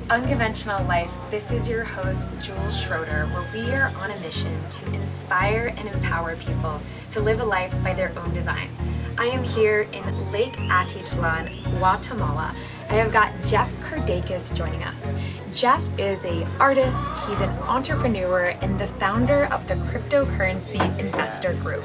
Unconventional Life, this is your host, Jules Schroeder, where we are on a mission to inspire and empower people to live a life by their own design. I am here in Lake Atitlan, Guatemala. I have got Jeff Kirdeikis joining us. Jeff is an artist, he's an entrepreneur, and the founder of the cryptocurrency investor group.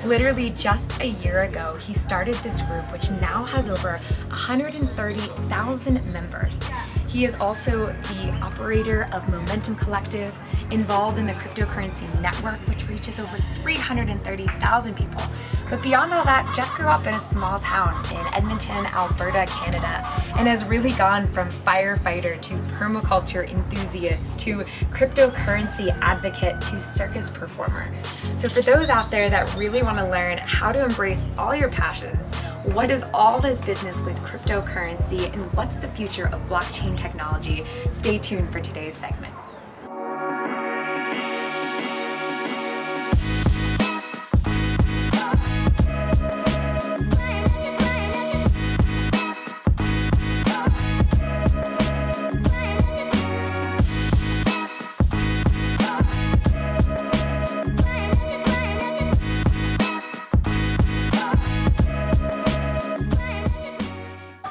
Literally just a year ago, he started this group, which now has over 130,000 members. He is also the operator of Momentom Collective, involved in the cryptocurrency network, which reaches over 330,000 people. But beyond all that, Jeff grew up in a small town in Edmonton, Alberta, Canada, and has really gone from firefighter to permaculture enthusiast to cryptocurrency advocate to circus performer. So for those out there that really want to learn how to embrace all your passions, what is all this business with cryptocurrency, and what's the future of blockchain technology, stay tuned for today's segment.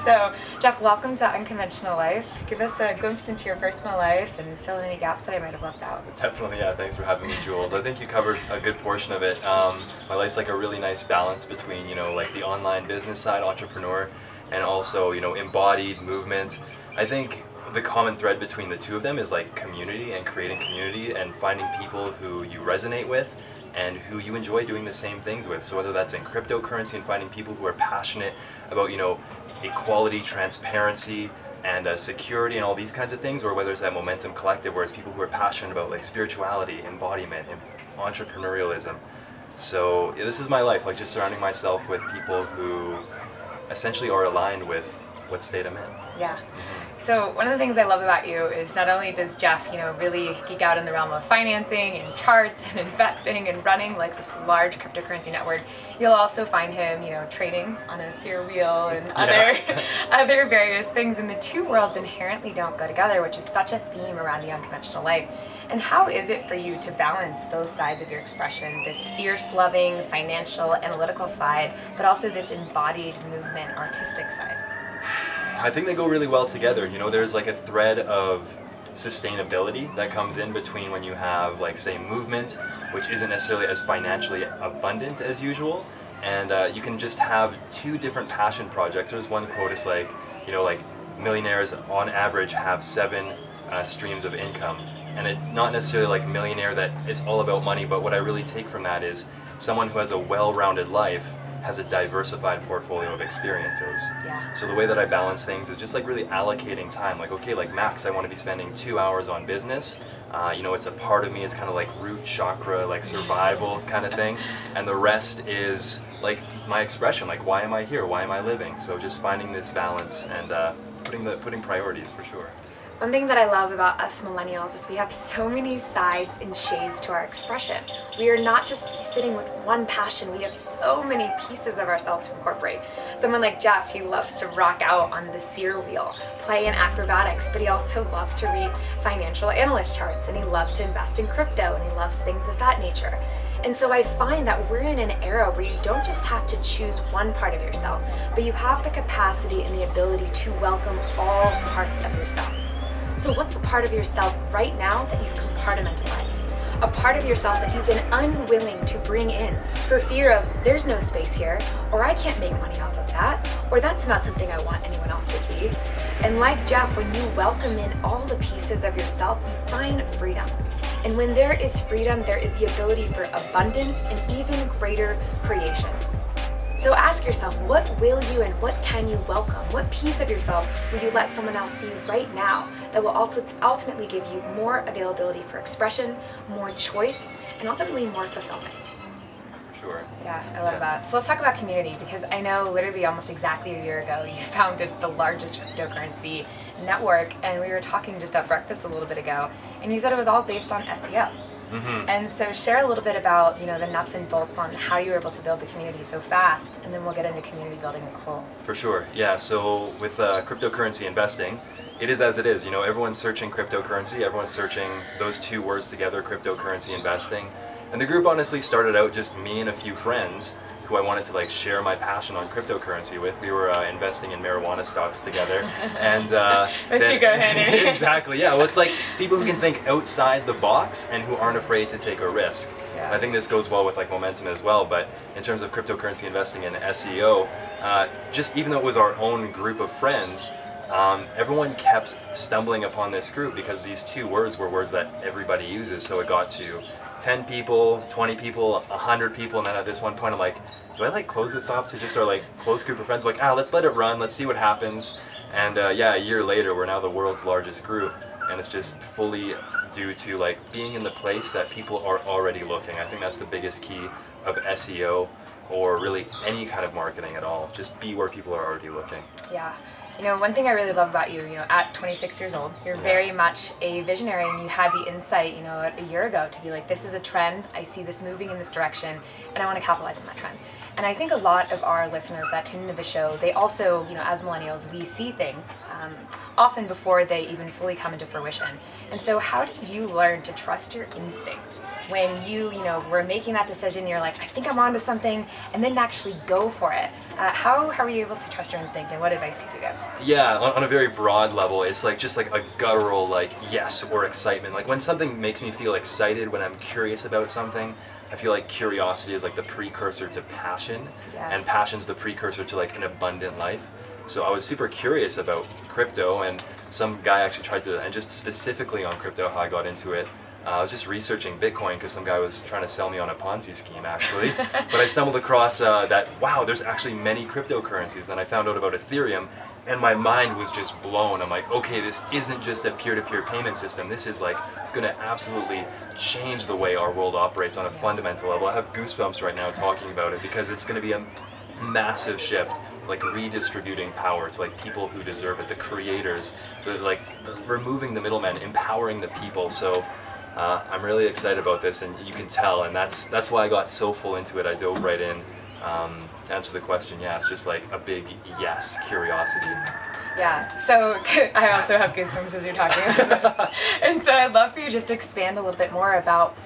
So, Jeff, welcome to Unconventional Life. Give us a glimpse into your personal life and fill in any gaps that I might have left out. Definitely, yeah. Thanks for having me, Jules. I think you covered a good portion of it. My life's like a really nice balance between, like the online business side, entrepreneur, and also, embodied movement. I think the common thread between the two of them is like community and creating community and finding people who you resonate with and who you enjoy doing the same things with. So whether that's in cryptocurrency and finding people who are passionate about, equality, transparency, and security and all these kinds of things, or whether it's that Momentom Collective where it's people who are passionate about like spirituality, embodiment, and entrepreneurialism. So yeah, this is my life, like just surrounding myself with people who essentially are aligned with what state I'm in. Yeah. So one of the things I love about you is not only does Jeff, really geek out in the realm of financing and charts and investing and running like this large cryptocurrency network, you'll also find him, trading on a steer wheel and other various things. And the two worlds inherently don't go together, which is such a theme around the unconventional life. And how is it for you to balance both sides of your expression, this fierce, loving, financial, analytical side, but also this embodied movement, artistic side? I think they go really well together. There's like a thread of sustainability that comes in between when you have, like, say, movement, which isn't necessarily as financially abundant as usual, and you can just have two different passion projects. There's one quote, it's like, like millionaires on average have 7 streams of income, and it not necessarily like millionaire that is all about money, but what I really take from that is someone who has a well-rounded life has a diversified portfolio of experiences. Yeah. So the way that I balance things is just like really allocating time. Like, okay, like max, I want to be spending 2 hours on business. It's a part of me, it's kind of like root chakra, like survival kind of thing. And the rest is like my expression, like why am I here? Why am I living? So just finding this balance and putting priorities for sure. One thing that I love about us millennials is we have so many sides and shades to our expression. We are not just sitting with one passion, we have so many pieces of ourselves to incorporate. Someone like Jeff, he loves to rock out on the seer wheel, play in acrobatics, but he also loves to read financial analyst charts, and he loves to invest in crypto, and he loves things of that nature. And so I find that we're in an era where you don't just have to choose one part of yourself, but you have the capacity and the ability to welcome all parts of yourself. So what's a part of yourself right now that you've compartmentalized? A part of yourself that you've been unwilling to bring in for fear of there's no space here, or I can't make money off of that, or that's not something I want anyone else to see. And like Jeff, when you welcome in all the pieces of yourself, you find freedom. And when there is freedom, there is the ability for abundance and even greater creation. So ask yourself, what will you and what can you welcome? What piece of yourself will you let someone else see right now that will ultimately give you more availability for expression, more choice, and ultimately more fulfillment? Sure. Yeah, I love that. So let's talk about community, because I know literally almost exactly a year ago you founded the largest cryptocurrency network, and we were talking just at breakfast a little bit ago, and you said it was all based on SEO. Mm-hmm. And so share a little bit about, the nuts and bolts on how you were able to build the community so fast, and then we'll get into community building as a whole. For sure, yeah. So with cryptocurrency investing, It is as it is. You know, everyone's searching cryptocurrency. Everyone's searching those two words together, cryptocurrency investing. And the group honestly started out just me and a few friends who I wanted to like share my passion on cryptocurrency with. We were investing in marijuana stocks together, and the two go hand in hand. Exactly. Yeah. Well, it's like it's people who can think outside the box and who aren't afraid to take a risk. Yeah. I think this goes well with like Momentum as well. But in terms of cryptocurrency investing in SEO, just even though it was our own group of friends, everyone kept stumbling upon this group because these two words were words that everybody uses. So it got to 10 people, 20 people, 100 people, and then at this one point I'm like, do I like close this off to just our like close group of friends? Like, let's let it run, let's see what happens. And yeah, a year later we're now the world's largest group, and it's just fully due to like being in the place that people are already looking. I think that's the biggest key of SEO, or really any kind of marketing at all. Just be where people are already looking. Yeah. You know, one thing I really love about you, at 26 years old, you're very much a visionary, and you had the insight, a year ago to be like, this is a trend, I see this moving in this direction, and I want to capitalize on that trend. And I think a lot of our listeners that tune into the show, they also, as millennials, we see things often before they even fully come into fruition. And so how did you learn to trust your instinct when you were making that decision, you're like, I think I'm onto something, and then actually go for it? How were you able to trust your instinct, and what advice could you give? Yeah, on a very broad level, it's like just like a guttural like yes or excitement. Like when something makes me feel excited, when I'm curious about something, I feel like curiosity is like the precursor to passion, and passion's the precursor to like an abundant life. So I was super curious about crypto, and some guy actually tried to, and just specifically on crypto, how I got into it. I was just researching Bitcoin because some guy was trying to sell me on a Ponzi scheme, actually. But I stumbled across that, wow, there's actually many cryptocurrencies. Then I found out about Ethereum, and my mind was just blown. I'm like, okay, this isn't just a peer-to-peer payment system. This is like going to absolutely change the way our world operates on a fundamental level. I have goosebumps right now talking about it because it's going to be a massive shift, like redistributing power to like people who deserve it, the creators, removing the middlemen, empowering the people. So I'm really excited about this, and you can tell, and that's why I got so full into it. I dove right in. To answer the question, yeah, it's just like a big yes, curiosity. Yeah, so I also have goosebumps as you're talking about it. And so I'd love for you just to expand a little bit more about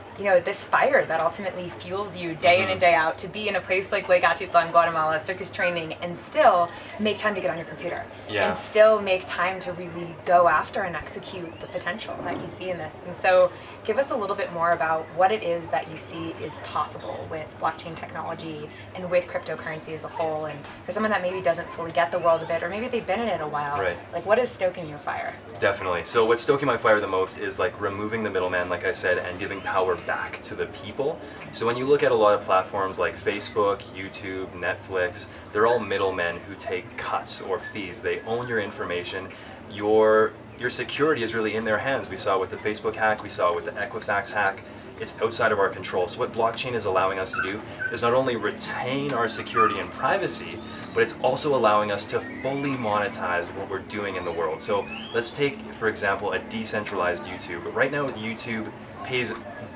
this fire that ultimately fuels you day in and day out to be in a place like Lake Atitlan, Guatemala, circus training, and still make time to get on your computer. Yeah. And still make time to really go after and execute the potential that you see in this. And so give us a little bit more about what it is that you see is possible with blockchain technology and with cryptocurrency as a whole. And for someone that maybe doesn't fully get the world of it, or maybe they've been in it a while, like what is stoking your fire? Definitely. So what's stoking my fire the most is like removing the middleman, like I said, and giving power back to the people. So when you look at a lot of platforms like Facebook, YouTube, Netflix, they're all middlemen who take cuts or fees. They own your information. Your security is really in their hands. We saw it with the Facebook hack, we saw it with the Equifax hack. It's outside of our control. So what blockchain is allowing us to do is not only retain our security and privacy, but it's also allowing us to fully monetize what we're doing in the world. So let's take, for example, a decentralized YouTube. Right now, YouTube pays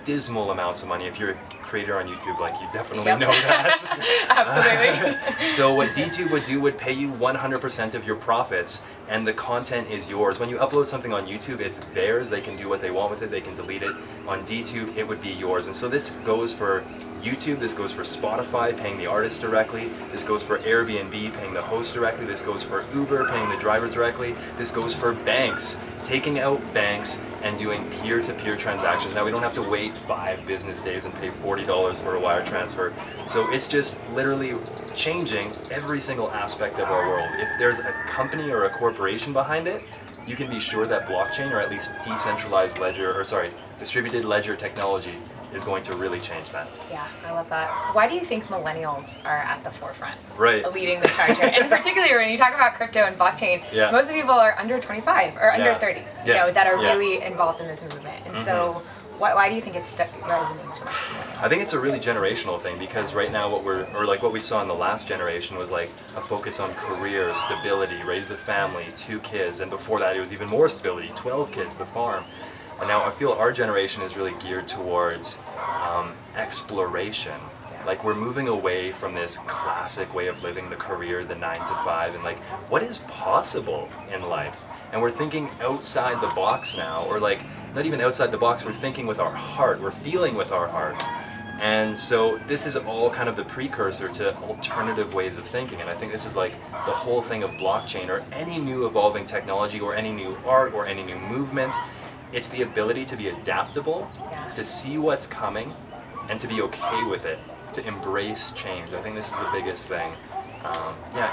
dismal amounts of money. If you're a creator on YouTube, like you definitely know that. Absolutely. So what DTube would do would pay you 100% of your profits, and the content is yours. When you upload something on YouTube, it's theirs. They can do what they want with it. They can delete it. On DTube, it would be yours. And so this goes for YouTube, this goes for Spotify, paying the artist directly. This goes for Airbnb, paying the host directly. This goes for Uber, paying the drivers directly. This goes for banks, taking out banks and doing peer-to-peer transactions. Now we don't have to wait 5 business days and pay $40 for a wire transfer. So it's just literally changing every single aspect of our world. If there's a company or a corporation behind it, you can be sure that blockchain, or at least decentralized ledger, distributed ledger technology is going to really change that. Yeah, I love that. Why do you think millennials are at the forefront? Right. Leading the charge here? And particularly when you talk about crypto and blockchain, most people are under 25 or under 30, that are really involved in this movement. And so why do you think it's resonating so much? I think it's a really generational thing, because right now what we saw in the last generation was like a focus on career, stability, raise the family, 2 kids, and before that it was even more stability, 12 kids, the farm. And now I feel our generation is really geared towards exploration. Like we're moving away from this classic way of living, the career, the 9 to 5, and like what is possible in life. And we're thinking outside the box now, or like, not even outside the box, we're thinking with our heart, we're feeling with our heart. And so this is all kind of the precursor to alternative ways of thinking. And I think this is like the whole thing of blockchain or any new evolving technology or any new art or any new movement. It's the ability to be adaptable, to see what's coming, and to be okay with it, to embrace change. I think this is the biggest thing.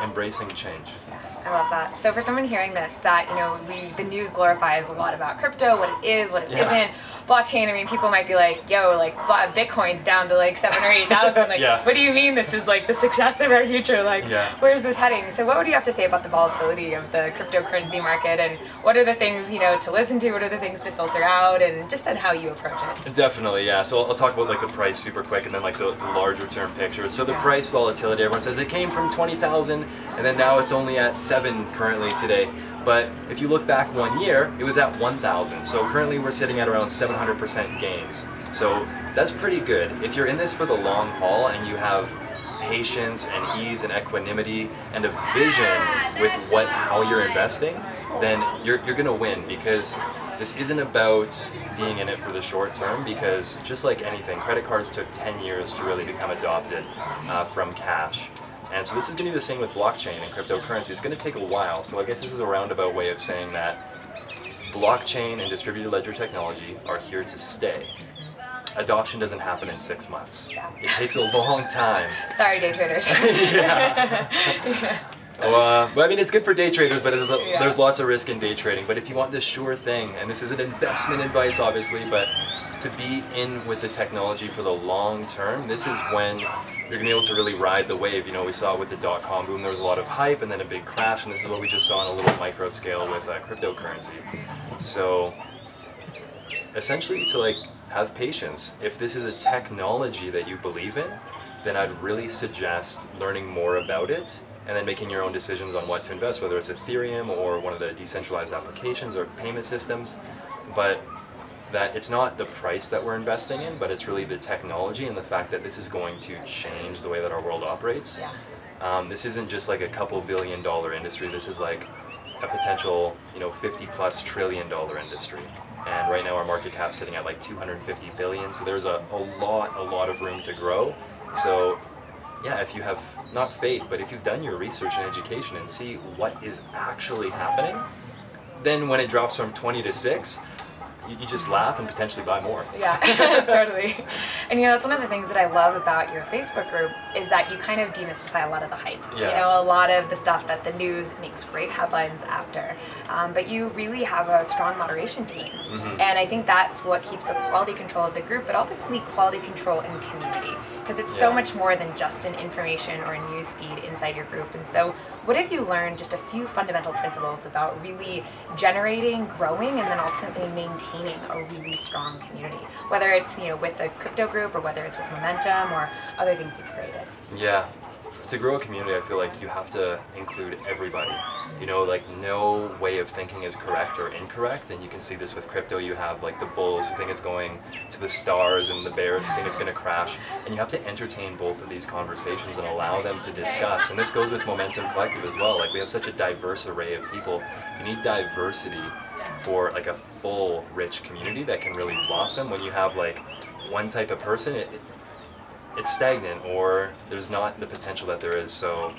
Embracing change. I love that. So for someone hearing this, that, you know, the news glorifies a lot about crypto, what it is, what it isn't. Blockchain, I mean, people might be like, yo, like Bitcoin's down to like 7,000 or 8,000. Like, what do you mean this is like the success of our future? Like, where's this heading? So what would you have to say about the volatility of the cryptocurrency market, and what are the things, you know, to listen to, what are the things to filter out, and just on how you approach it? Definitely, yeah. So I'll talk about like the price super quick, and then like the larger term picture. So the price volatility, everyone says it came from 20,000, and then now it's only at 7 currently today. But if you look back 1 year, it was at 1,000. So currently we're sitting at around 700% gains. So that's pretty good. If you're in this for the long haul and you have patience and ease and equanimity and a vision with how you're investing, then you're gonna win, because this isn't about being in it for the short term, because just like anything, credit cards took 10 years to really become adopted from cash. And so this is going to be the same with blockchain and cryptocurrency. It's going to take a while. So I guess this is a roundabout way of saying that blockchain and distributed ledger technology are here to stay. Adoption doesn't happen in 6 months. It takes a long time. Sorry, day traders. Well, I mean, it's good for day traders, but there's lots of risk in day trading. But if you want the sure thing, and this isn't investment advice, obviously, but to be in with the technology for the long term, this is when you're going to be able to really ride the wave. You know, we saw with the dot-com boom, there was a lot of hype and then a big crash, and this is what we just saw on a little micro scale with cryptocurrency. So essentially, to like have patience. If this is a technology that you believe in, then I'd really suggest learning more about it and then making your own decisions on what to invest, whether it's Ethereum or one of the decentralized applications or payment systems. But that it's not the price that we're investing in, but it's really the technology and the fact that this is going to change the way that our world operates. This isn't just like a couple $1 billion industry. This is like a potential, you know, $50+ trillion industry. And right now our market cap's sitting at like 250 billion. So there's a lot of room to grow. So yeah, if you have not faith, but if you've done your research and education and see what is actually happening, then when it drops from 20 to 6, you just laugh and potentially buy more. Yeah, totally. And you know, that's one of the things that I love about your Facebook group is that you kind of demystify a lot of the hype. You know, a lot of the stuff that the news makes great headlines after. But you really have a strong moderation team. And I think that's what keeps the quality control of the group, but ultimately quality control in community. Because it's so much more than just an information or a news feed inside your group. And so what have you learned, just a few fundamental principles about really generating, growing, and then ultimately maintaining a really strong community? Whether it's, you know, with the crypto group or whether it's with Momentum or other things you've created. Yeah. To grow a community, I feel like you have to include everybody. You know, like no way of thinking is correct or incorrect, and you can see this with crypto. You have like the bulls who think it's going to the stars and the bears who think it's going to crash, and you have to entertain both of these conversations and allow them to discuss. And this goes with Momentom Collective as well. Like we have such a diverse array of people. You need diversity for like a full, rich community that can really blossom. When you have like one type of person, it's stagnant, or there's not the potential that there is. So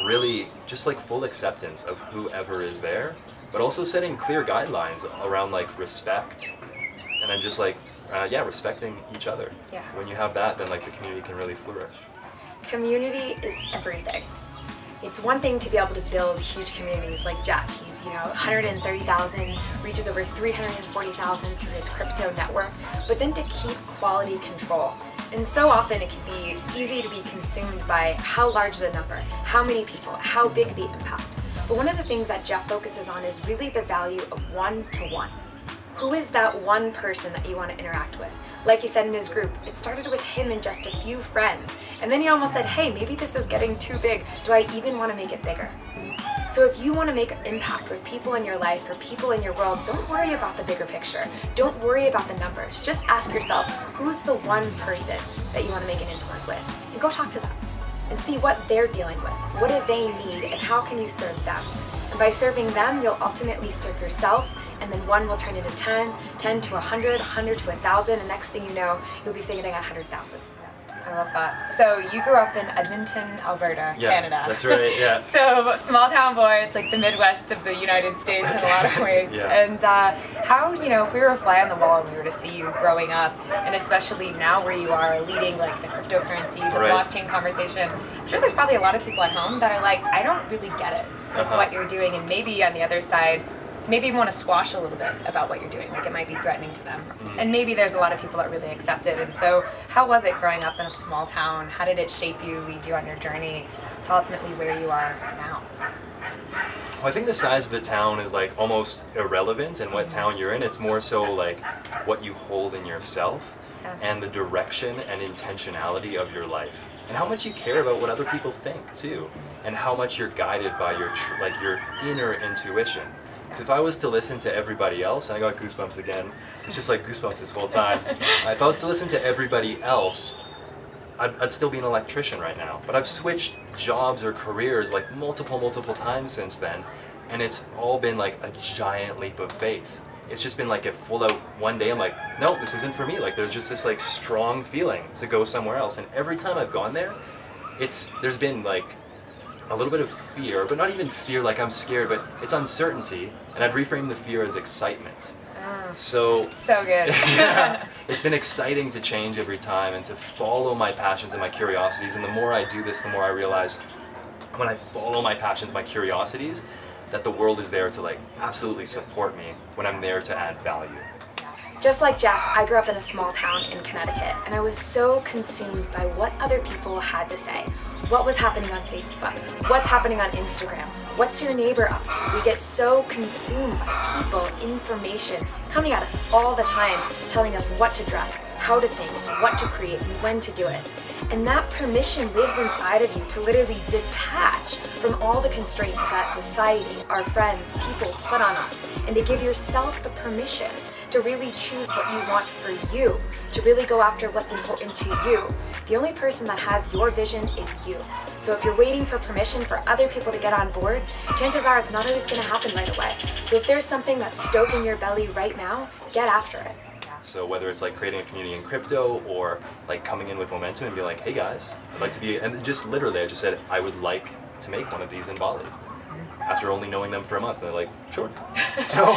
really just like full acceptance of whoever is there, but also setting clear guidelines around like respect, and then just like respecting each other. When you have that, then like the community can really flourish. Community is everything. It's one thing to be able to build huge communities like Jeff. He's, you know, 130,000, reaches over 340,000 through his crypto network, but then to keep quality control. And so often it can be easy to be consumed by how large the number, how many people, how big the impact. But one of the things that Jeff focuses on is really the value of one-to-one. Who is that one person that you want to interact with? Like he said in his group, it started with him and just a few friends. And then he almost said, hey, maybe this is getting too big. Do I even want to make it bigger? So if you want to make an impact with people in your life or people in your world, don't worry about the bigger picture. Don't worry about the numbers. Just ask yourself, who's the one person that you want to make an influence with? And go talk to them and see what they're dealing with. What do they need and how can you serve them? And by serving them, you'll ultimately serve yourself, and then 1 will turn into 10, 10 to 100, 100 to 1,000, and next thing you know, you'll be sitting at 100,000. I love that. So you grew up in Edmonton, Alberta, Canada. That's right, yeah. So small town boy, it's like the Midwest of the United States in a lot of ways. And how, if we were a fly on the wall and we were to see you growing up, and especially now where you are leading like the cryptocurrency, the blockchain conversation, I'm sure there's probably a lot of people at home that are like, I don't really get it, like what you're doing, and maybe on the other side, maybe even want to squash a little bit about what you're doing, like it might be threatening to them. And maybe there's a lot of people that really accept it. And so how was it growing up in a small town? How did it shape you, lead you on your journey to ultimately where you are now? Well, I think the size of the town is like almost irrelevant in what town you're in. It's more so like what you hold in yourself and the direction and intentionality of your life. And how much you care about what other people think too. And how much you're guided by your inner intuition. Because if I was to listen to everybody else, and I got goosebumps again, it's just like goosebumps this whole time. If I was to listen to everybody else, I'd still be an electrician right now. But I've switched jobs or careers like multiple times since then, and it's all been like a giant leap of faith. It's just been like a full out one day I'm like, no, this isn't for me. Like there's just this like strong feeling to go somewhere else. And every time I've gone there, there's been like a little bit of fear, but not even fear like I'm scared, but it's uncertainty, and I'd reframe the fear as excitement. So good. Yeah, it's been exciting to change every time and to follow my passions and my curiosities, and the more I do this, the more I realize when I follow my passions, my curiosities, that the world is there to like absolutely support me when I'm there to add value. Just like Jeff, I grew up in a small town in Connecticut, and I was so consumed by what other people had to say. What was happening on Facebook? What's happening on Instagram? What's your neighbor up to? We get so consumed by people, information coming at us all the time, telling us what to dress, how to think, what to create, and when to do it. And that permission lives inside of you to literally detach from all the constraints that society, our friends, people put on us, and to give yourself the permission to really choose what you want for you, to really go after what's important to you. The only person that has your vision is you. So if you're waiting for permission for other people to get on board, chances are it's not always going to happen right away. So if there's something that's stoking your belly right now, get after it. So whether it's like creating a community in crypto or like coming in with Momentum and be like, hey guys, I'd like to be, and just literally I just said, I would like to make one of these in Bali. After only knowing them for a month, and they're like, sure. So,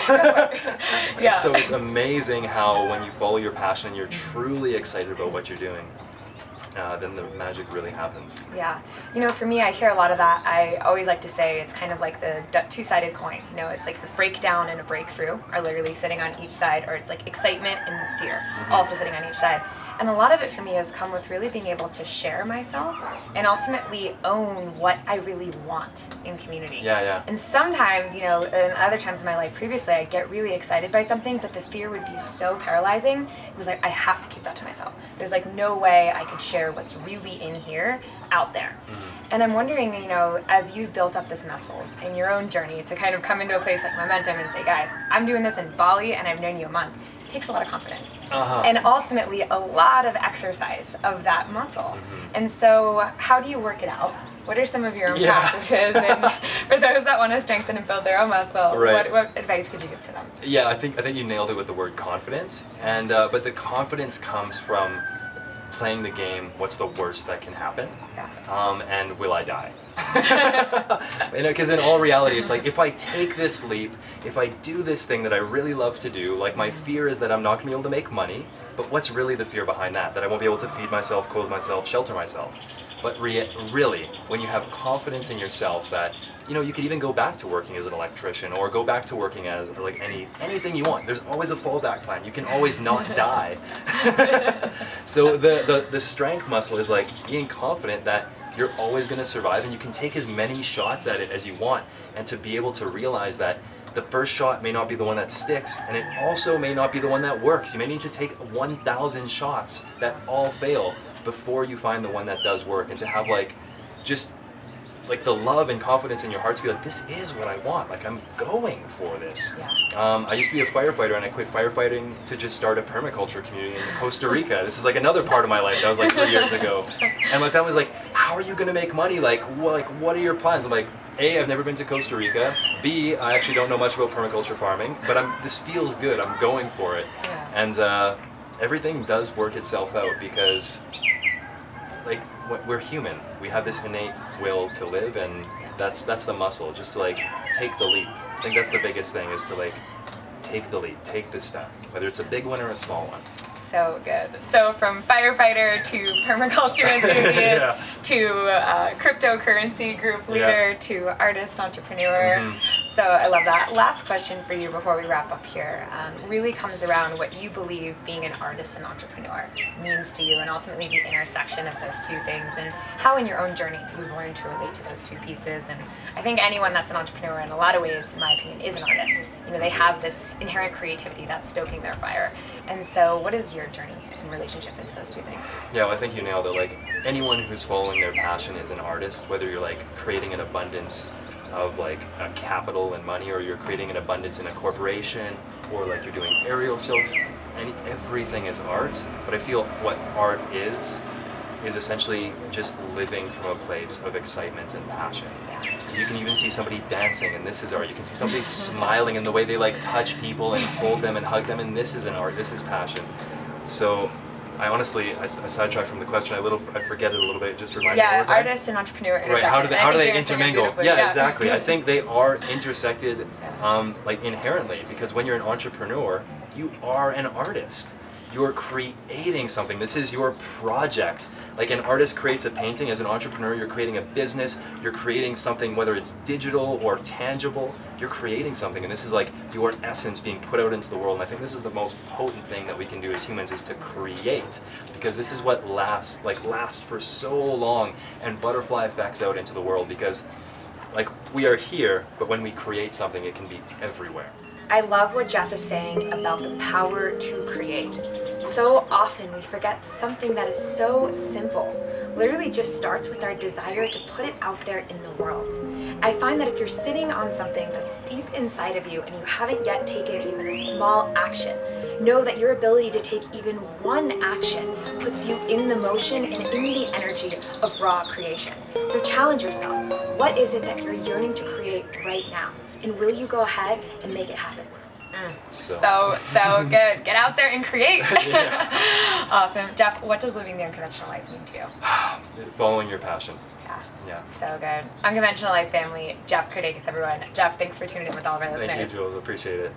so it's amazing how when you follow your passion and you're truly excited about what you're doing, then the magic really happens. Yeah. For me, I hear a lot of that. I always like to say it's kind of like the two-sided coin. It's like the breakdown and a breakthrough are literally sitting on each side, or it's like excitement and fear also sitting on each side. And a lot of it for me has come with really being able to share myself and ultimately own what I really want in community. Yeah. And sometimes, and other times in my life previously, I'd get really excited by something, but the fear would be so paralyzing. It was like, I have to keep that to myself. There's like no way I could share what's really in here out there. And I'm wondering, as you've built up this muscle in your own journey to kind of come into a place like Momentum and say, guys, I'm doing this in Bali and I've known you a month. It takes a lot of confidence and ultimately a lot of exercise of that muscle. And so how do you work it out? What are some of your own practices? And for those that want to strengthen and build their own muscle, what advice could you give to them? Yeah, I think you nailed it with the word confidence. And but the confidence comes from playing the game, what's the worst that can happen? And will I die? Because in all reality, it's like, if I take this leap, if I do this thing that I really love to do, like my fear is that I'm not going to be able to make money, but what's really the fear behind that? That I won't be able to feed myself, clothe myself, shelter myself. But really, when you have confidence in yourself that, you could even go back to working as an electrician or go back to working as like anything you want. There's always a fallback plan. You can always not die. So the strength muscle is like being confident that you're always going to survive and you can take as many shots at it as you want, and to be able to realize that the first shot may not be the one that sticks, and it also may not be the one that works. You may need to take 1,000 shots that all fail before you find the one that does work, and to have just the love and confidence in your heart to be like, this is what I want, like I'm going for this. I used to be a firefighter and I quit firefighting to just start a permaculture community in Costa Rica. This is like another part of my life. That was like 3 years ago. And my family's like, how are you going to make money? What are your plans? I'm like, A, I've never been to Costa Rica. B, I actually don't know much about permaculture farming, but this feels good. I'm going for it. Yeah. And everything does work itself out because, like, we're human. We have this innate will to live, and that's the muscle. Just to like take the leap. I think that's the biggest thing, is to like take the leap, take the step, whether it's a big one or a small one. So good. So from firefighter to permaculture enthusiast to cryptocurrency group leader to artist entrepreneur. So I love that. Last question for you before we wrap up here really comes around what you believe being an artist and entrepreneur means to you, and ultimately the intersection of those two things, and how in your own journey you've learned to relate to those two pieces. And I think anyone that's an entrepreneur in a lot of ways, in my opinion, is an artist. You know, they have this inherent creativity that's stoking their fire. And so what is your journey and relationship into those two things? Yeah, well, I think you nailed it. Like, anyone who's following their passion is an artist, whether you're like creating an abundance of like a capital and money, or you're creating an abundance in a corporation, or like you're doing aerial silks. Everything is art. But I feel what art is essentially just living from a place of excitement and passion. You can even see somebody dancing, and this is art. You can see somebody smiling, and the way they like touch people and hold them and hug them, and this is an art. This is passion. So I honestly, I sidetracked from the question. I forget it a little bit. Just remind me. Yeah, artist and entrepreneur intersection. Right. How do they intermingle? Yeah, Yeah, exactly. I think they are intersected, like inherently, because when you're an entrepreneur, you are an artist. You're creating something. This is your project. Like an artist creates a painting, as an entrepreneur you're creating a business, you're creating something, whether it's digital or tangible, you're creating something, and this is like your essence being put out into the world. And I think this is the most potent thing that we can do as humans, is to create, because this is what lasts for so long, and butterfly effects out into the world, because like we are here, but when we create something, it can be everywhere. I love what Jeff is saying about the power to create. So often we forget something that is so simple literally just starts with our desire to put it out there in the world. I find that if you're sitting on something that's deep inside of you and you haven't yet taken even a small action, know that your ability to take even one action puts you in the motion and in the energy of raw creation. So challenge yourself. What is it that you're yearning to create right now? And will you go ahead and make it happen? So good. Get out there and create. Awesome. Jeff, what does living the unconventional life mean to you? Following your passion. Yeah. So good. Unconventional Life family, Jeff Kirdeikis, everyone. Jeff, thanks for tuning in with all of our listeners. Thank you, Jules. Appreciate it.